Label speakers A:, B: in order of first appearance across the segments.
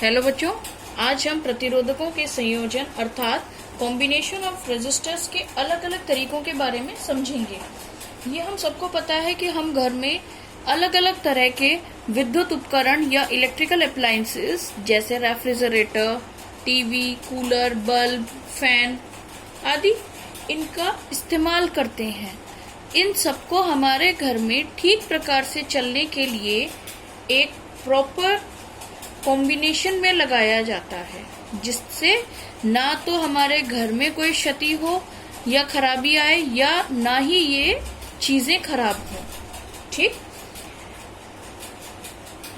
A: Hello बच्चों, आज हम प्रतिरोधकों के संयोजन अर्थात कॉम्बिनेशन ऑफ रेजिस्टर्स के अलग अलग तरीकों के बारे में समझेंगे। ये हम सबको पता है कि हम घर में अलग अलग तरह के विद्युत उपकरण या इलेक्ट्रिकल अप्लायंसेस जैसे refrigerator, TV, cooler, bulb, fan आदि इनका इस्तेमाल करते हैं। इन सबको हमारे घर में ठीक प्रकार से चलने के लिए एक प्रॉपर कॉम्बिनेशन में लगाया जाता है, जिससे ना तो हमारे घर में कोई क्षति हो या खराबी आए या ना ही ये चीजें खराब हो। ठीक,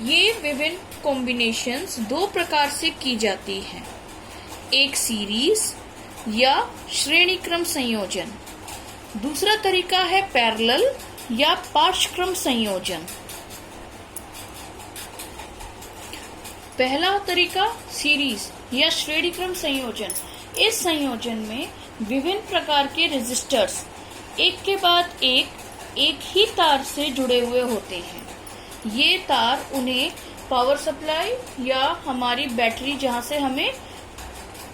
A: ये विभिन्न कॉम्बिनेशंस दो प्रकार से की जाती हैं, एक सीरीज या श्रेणीक्रम संयोजन, दूसरा तरीका है पैरेलल या पार्श्वक्रम संयोजन। पहला तरीका सीरीज या श्रेणीक्रम संयोजन। इस संयोजन में विभिन्न प्रकार के रेजिस्टर्स एक के बाद एक ही तार से जुड़े हुए होते हैं। ये तार उन्हें पावर सप्लाई या हमारी बैटरी, जहां से हमें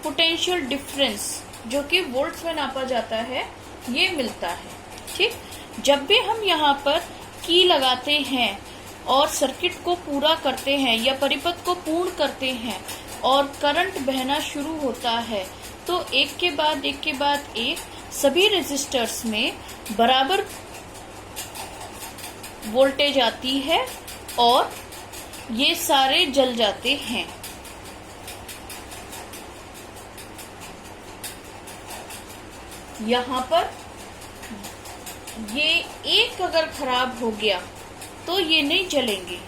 A: पोटेंशियल डिफरेंस जो कि वोल्ट्स में नापा जाता है, ये मिलता है। ठीक, जब भी हम यहाँ पर की लगाते हैं और सर्किट को पूरा करते हैं या परिपथ को पूर्ण करते हैं और करंट बहना शुरू होता है, तो एक के बाद एक सभी रेजिस्टर्स में बराबर वोल्टेज आती है और ये सारे जल जाते हैं। यहाँ पर ये एक अगर खराब हो गया तो ये नहीं जलेंगे,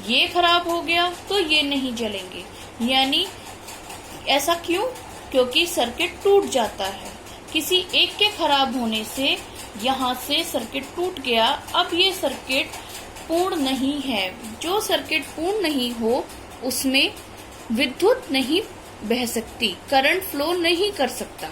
A: ये खराब हो गया तो ये नहीं जलेंगे। यानी ऐसा क्यों? क्योंकि सर्किट टूट जाता है। किसी एक के खराब होने से यहाँ से सर्किट टूट गया। अब ये सर्किट पूर्ण नहीं है। जो सर्किट पूर्ण नहीं हो उसमें विद्युत नहीं बह सकती, करंट फ्लो नहीं कर सकता।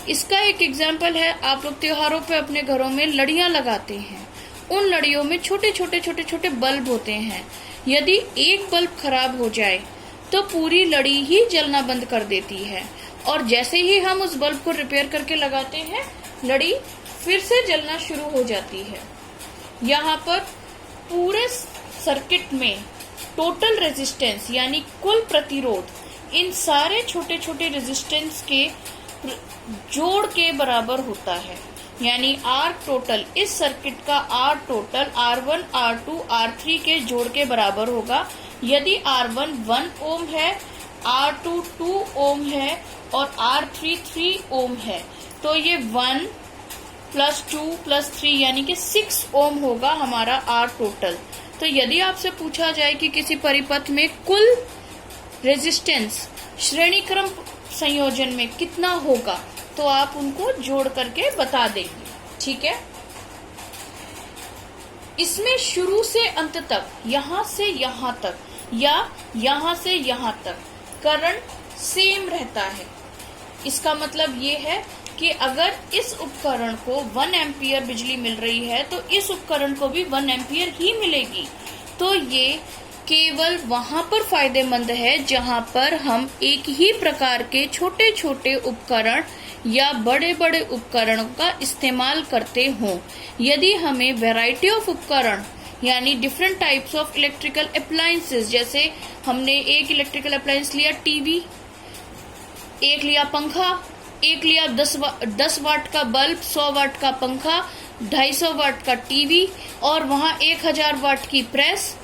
A: इसका एक एग्जाम्पल है, आप लोग त्योहारों पे अपने घरों में लड़ियां लगाते हैं। उन लड़ियों में छोटे छोटे बल्ब होते हैं। यदि एक बल्ब खराब हो जाए तो पूरी लड़ी ही जलना बंद कर देती है, और जैसे ही हम उस बल्ब को रिपेयर करके लगाते हैं, लड़ी फिर से जलना शुरू हो जाती है। यहाँ पर पूरे सर्किट में टोटल रेजिस्टेंस यानी कुल प्रतिरोध इन सारे छोटे छोटे रेजिस्टेंस के जोड़ के बराबर होता है। यानी R टोटल, इस सर्किट का R total R1, R2, R3 के जोड़ के बराबर होगा। यदि R1 1 ओम है, R2 2 ओम है और R3 3 ओम है, तो ये 1 + 2 + 3 यानी कि 6 ओम होगा हमारा R टोटल। तो यदि आपसे पूछा जाए कि किसी परिपथ में कुल रेजिस्टेंस श्रेणीक्रम संयोजन में कितना होगा, तो आप उनको जोड़ करके बता देंगे। ठीक है, इसमें शुरू से अंत तक, यहाँ से यहाँ तक या यहाँ से यहाँ तक करंट सेम रहता है। इसका मतलब ये है कि अगर इस उपकरण को 1 एम्पियर बिजली मिल रही है तो इस उपकरण को भी 1 एम्पियर ही मिलेगी। तो ये केवल वहां पर फायदेमंद है जहां पर हम एक ही प्रकार के छोटे छोटे उपकरण या बड़े बड़े उपकरणों का इस्तेमाल करते हों। यदि हमें वैरायटी ऑफ उपकरण यानी different types of electrical appliances, जैसे हमने एक इलेक्ट्रिकल अप्लायंस लिया टीवी, एक लिया पंखा, एक लिया 10 वाट का बल्ब, 100 वाट का पंखा, 250 वाट का टीवी और वहां 1000 वाट की प्रेस,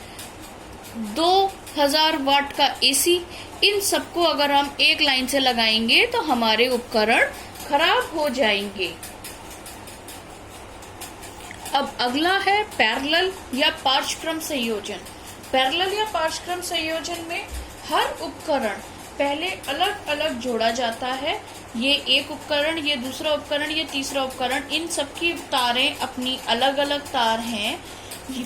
A: 2000 वाट का एसी, इन सबको अगर हम एक लाइन से लगाएंगे तो हमारे उपकरण खराब हो जाएंगे। अब अगला है पैरेलल या पार्श्वक्रम संयोजन। पैरेलल या पार्श्वक्रम संयोजन में हर उपकरण पहले अलग अलग जोड़ा जाता है। ये एक उपकरण, ये दूसरा उपकरण, ये तीसरा उपकरण, इन सबकी तारें अपनी अलग अलग तार हैं।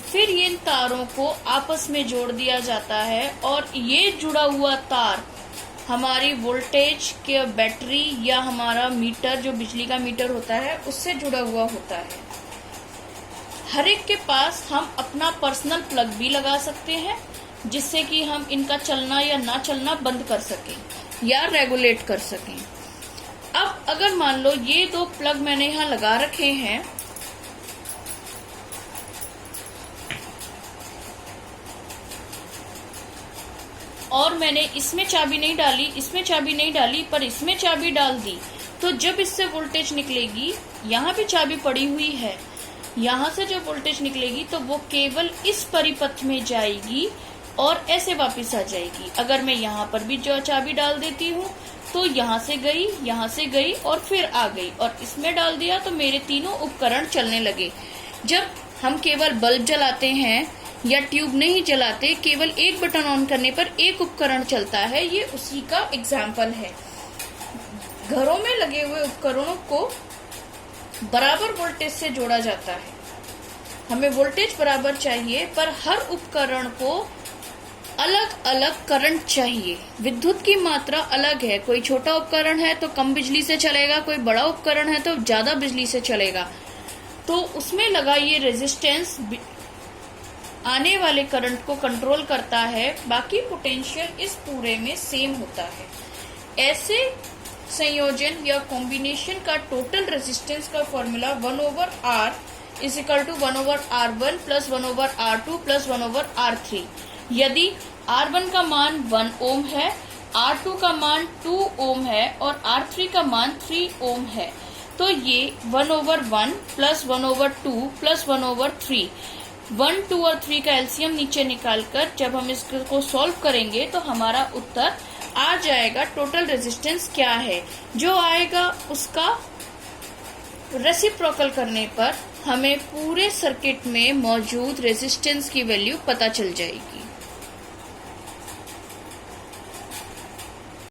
A: फिर इन तारों को आपस में जोड़ दिया जाता है और ये जुड़ा हुआ तार हमारी वोल्टेज के बैटरी या हमारा मीटर, जो बिजली का मीटर होता है, उससे जुड़ा हुआ होता है। हर एक के पास हम अपना पर्सनल प्लग भी लगा सकते हैं जिससे कि हम इनका चलना या ना चलना बंद कर सकें या रेगुलेट कर सकें। अब अगर मान लो ये दो प्लग मैंने यहाँ लगा रखे हैं, और मैंने इसमें चाबी नहीं डाली, इसमें चाबी नहीं डाली, पर इसमें चाबी डाल दी, तो जब इससे वोल्टेज निकलेगी, यहाँ पे चाबी पड़ी हुई है, यहाँ से जो वोल्टेज निकलेगी तो वो केवल इस परिपथ में जाएगी और ऐसे वापस आ जाएगी। अगर मैं यहाँ पर भी जो चाबी डाल देती हूँ तो यहाँ से गई और फिर आ गई, और इसमें डाल दिया तो मेरे तीनों उपकरण चलने लगे। जब हम केवल बल्ब जलाते हैं या ट्यूब नहीं जलाते, केवल एक बटन ऑन करने पर एक उपकरण चलता है, ये उसी का एग्जाम्पल है। घरों में लगे हुए उपकरणों को बराबर वोल्टेज से जोड़ा जाता है। हमें वोल्टेज बराबर चाहिए, पर हर उपकरण को अलग अलग करंट चाहिए। विद्युत की मात्रा अलग है, कोई छोटा उपकरण है तो कम बिजली से चलेगा, कोई बड़ा उपकरण है तो ज्यादा बिजली से चलेगा। तो उसमें लगा ये रेजिस्टेंस आने वाले करंट को कंट्रोल करता है, बाकी पोटेंशियल इस पूरे में सेम होता है। ऐसे संयोजन या कॉम्बिनेशन का टोटल रेजिस्टेंस का formula 1/R is equal to 1/R1 plus 1/R2 plus 1/R3। यदि R1 का मान 1 ओम है, R2 का मान 2 ओम है और R3 का मान 3 ओम है, तो ये 1/1 प्लस 1/2 प्लस 1/3, 1, 2 और 3 का एलसीएम नीचे निकालकर जब हम इसको सॉल्व करेंगे तो हमारा उत्तर आ जाएगा। टोटल रेजिस्टेंस क्या है, जो आएगा उसका रेसिप्रोकल करने पर हमें पूरे सर्किट में मौजूद रेजिस्टेंस की वैल्यू पता चल जाएगी।